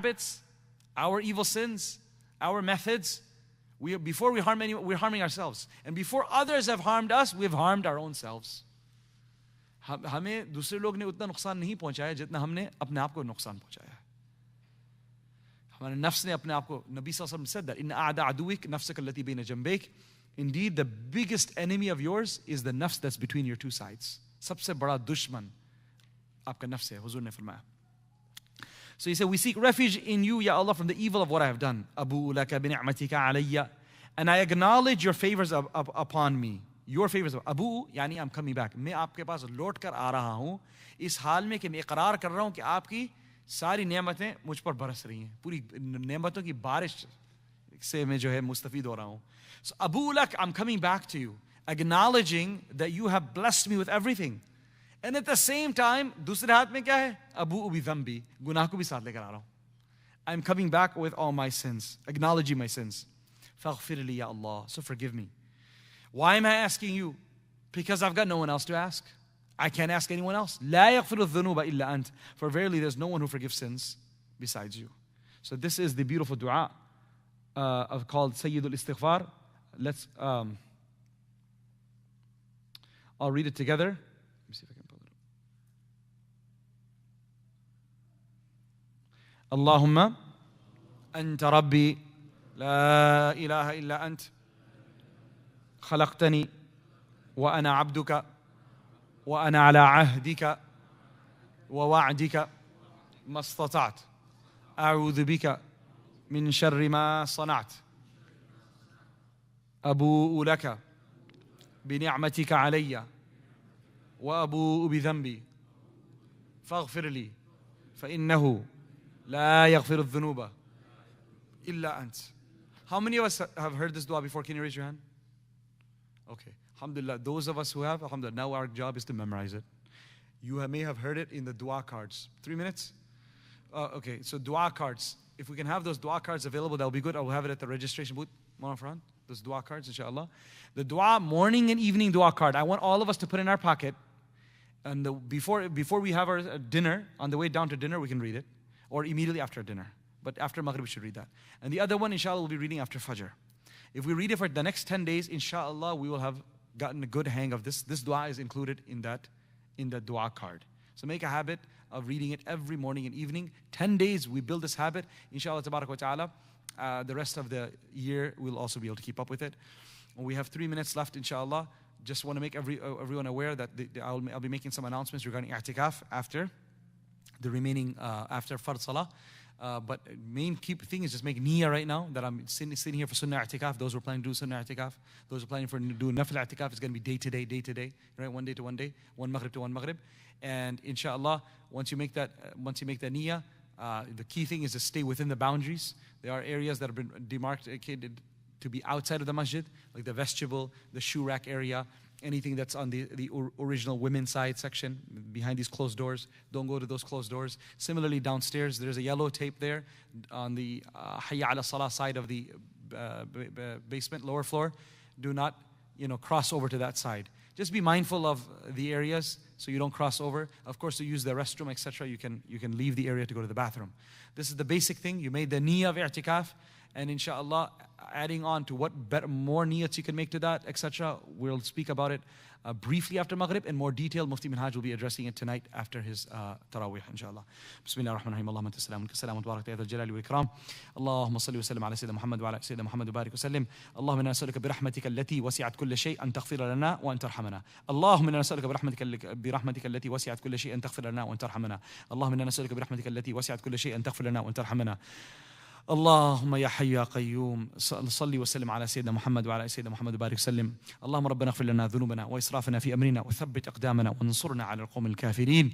habits, our evil sins, our methods. Before we harm anyone, we're harming ourselves. And before others have harmed us, we've harmed our own selves. हमें दूसरे लोग ने उतना नुकसान नहीं पहुंचाया जितना हमने अपने आप को नुकसान पहुंचाया. हमारे नफ्स ने अपने आप को, नबी सल्लल्लाहु अलैहि वसल्लम said that in a'da aduwik nafsaka allati bayna jambayk. Indeed, the biggest enemy of yours is the nafs that's between your two sides. सबसे बड़ा दुश्मन आपका नफ्स है, हुजूर ने फरमाया. So he said, we seek refuge in you, Ya Allah, from the evil of what I have done. Abu laka bi ni'matika alayya. And I acknowledge your favors upon me. Your favors. Abu, yani I'm coming back. मैं आपके पास लौट कर आ रहा हूँ इस हाल में कि मैं इकरार कर रहा हूँ कि आपकी सारी नेमतें मुझ पर बरस रही हैं. पूरी नेमतों की बारिश से मैं जो है मुस्तफीद हो रहा हूँ. So Abu lak, I'm coming back to you, acknowledging that you have blessed me with everything. And at the same time, दूसरे हाथ में क्या है? Abu bi dhanbi, गुनाह को भी साथ लेकर आ रहा हूँ. I'm coming back with all my sins, acknowledging my sins. فاغفر لي ya Allah, so forgive me. Why am I asking you? Because I've got no one else to ask. I can't ask anyone else. لا يغفر الذنوب إلا أنت. For verily there's no one who forgives sins besides you. So this is the beautiful dua called Sayyidul Istighfar. Let's, I'll read it together. Let me see if I can pull it up. Allahumma anta rabbi la ilaha illa ant khalaqtani wa ana abduka wa ana ala ahdika wa wa'dika ma istata'at a'udhu bika min sharri ma sana'at أبوء لك بنعمتك علي وأبوء بذنبي فاغفر لي فإنه لا يغفر الذنوب إلا أنت. How many of us have heard this dua before? Can you raise your hand? Okay. Alhamdulillah. Those of us who have, alhamdulillah, now our job is to memorize it. You may have heard it in the dua cards. 3 minutes? Okay, so dua cards. If we can have those dua cards available, that will be good. I will have it at the registration booth. One front. Those dua cards, inshallah. The dua, morning and evening dua card, I want all of us to put in our pocket. And before we have our dinner, on the way down to dinner, we can read it. Or immediately after dinner. But after Maghrib, we should read that. And the other one, inshallah, we'll be reading after Fajr. If we read it for the next 10 days, inshallah, we will have gotten a good hang of this. This dua is included in the dua card. So make a habit of reading it every morning and evening. 10 days, we build this habit. Inshallah, tabarak wa ta'ala. The rest of the year, we'll also be able to keep up with it. We have 3 minutes left, inshallah. Just want to make everyone aware that I'll be making some announcements regarding i'tikaf after the remaining, after Fard Salah. But main key thing is just make niyyah right now that I'm sitting here for Sunnah i'tikaf. Those who are planning to do Sunnah i'tikaf, those who are planning for doing Nafil i'tikaf, it's going to be day to day, right? One day to one day, one Maghrib to one Maghrib. And inshallah, once you make that niyyah, the key thing is to stay within the boundaries. There are areas that have been demarcated to be outside of the masjid, like the vestibule, the shoe rack area, anything that's on the original women's side section, behind these closed doors. Don't go to those closed doors. Similarly, downstairs, there's a yellow tape there on the Hayya ala Salah side of the basement, lower floor. Do not, cross over to that side. Just be mindful of the areas so you don't cross over. Of course, to use the restroom, etc., you can leave the area to go to the bathroom. This is the basic thing. You made the niyyah of i'tikaf, and inshallah, adding on to what more niyyats you can make to that, etc., we'll speak about it briefly after Maghrib. In more detail, Mufti Minhaj will be addressing it tonight after his Taraweeh, inshallah. Bismillah ar-Rahman ar-Rahim. Allahumma anta salamun ka-salamun tabarak ya dhal jalali wal ikram. Allahumma salli wa sallim ala Sayyidina Muhammad wa ala Sayyidina Muhammad wa barik wa sallim. Allahumma inna nas'aluka bi rahmatika allati wasi'at kulla shay an taghfira lana wa an tarhamana. Allahumma inna nas'aluka bi rahmatika allati wasi'at kulla shay an taghfira lana wa an tarhamana. Allahumma inna nas'aluka bi rahmatika allati wasi'at kulla shay an taghfira lana wa an tarhamana. اللهم يا حي يا قيوم صلي وسلم على سيدنا محمد وعلى سيدنا محمد وبارك وسلم. اللهم ربنا اغفر لنا ذنوبنا وإسرافنا في أمرنا وثبت أقدامنا وانصرنا على القوم الكافرين.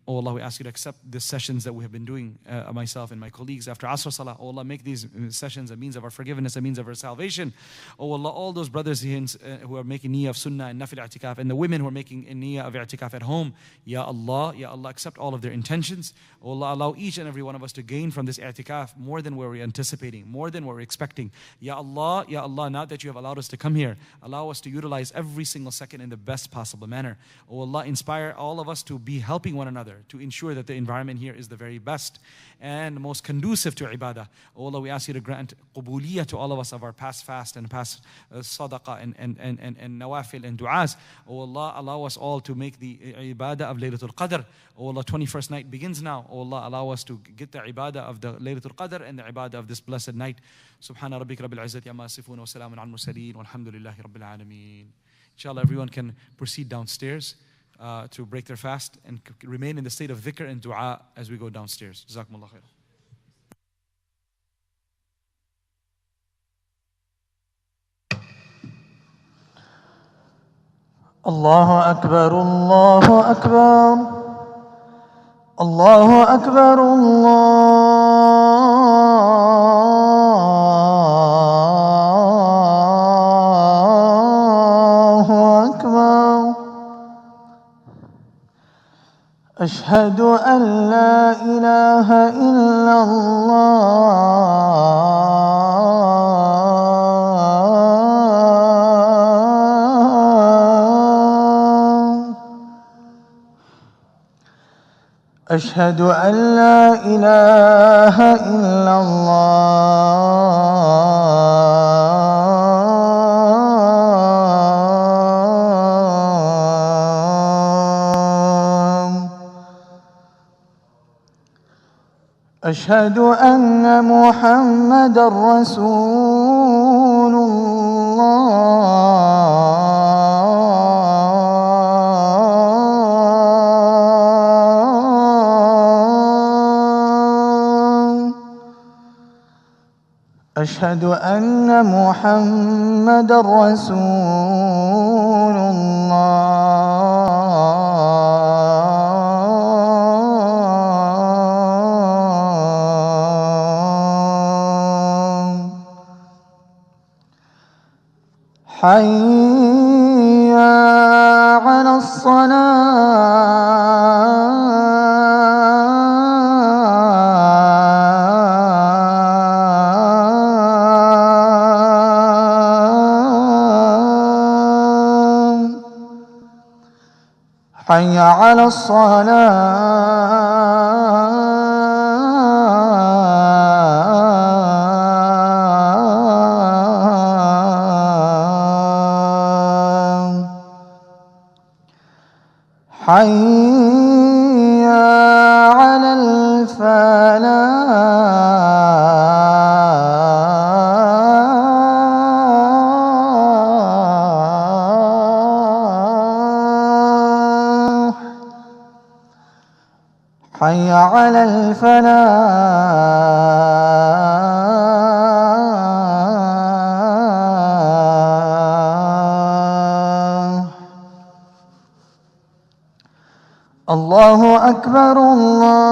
Oh Allah, we ask you to accept the sessions that we have been doing, myself and my colleagues after Asr Salah. Oh Allah, make these sessions a means of our forgiveness, a means of our salvation. Oh Allah, all those brothers who are making niyyah of sunnah and nafil i'tikaf, and the women who are making niyyah of i'tikaf at home, Ya Allah, accept all of their intentions. Oh Allah, allow each and every one of us to gain from this i'tikaf more than we're anticipating, more than we're expecting. Ya Allah, now that you have allowed us to come here, allow us to utilize every single second in the best possible manner. Oh Allah, inspire all of us to be helping one another, together to ensure that the environment here is the very best and most conducive to ibadah. Oh Allah, we ask you to grant qubuliyah to all of us of our past fast and past sadaqah and nawafil and du'as. Oh Allah, allow us all to make the ibadah of Laylatul Qadr. Oh Allah, 21st night begins now. Oh Allah, allow us to get the ibadah of the Laylatul Qadr and the ibadah of this blessed night. Subhana rabbika rabbil izzati amma yasifun wa salamun al mursaleen walhamdulillahi rabbil alameen. Inshallah, everyone can proceed downstairs to break their fast and remain in the state of dhikr and dua as we go downstairs. Jazakumullahu Khairun. Allahu Akbar, Allahu Akbar, Allahu Akbar, Allahu Akbar. أشهد أن لا إله إلا الله أشهد أن لا إله إلا أشهد أن محمدًا رسول الله أشهد أن محمدًا رسول حي على الصلاة حي على حي على الفلاح حي على الفلاح الله أكبر الله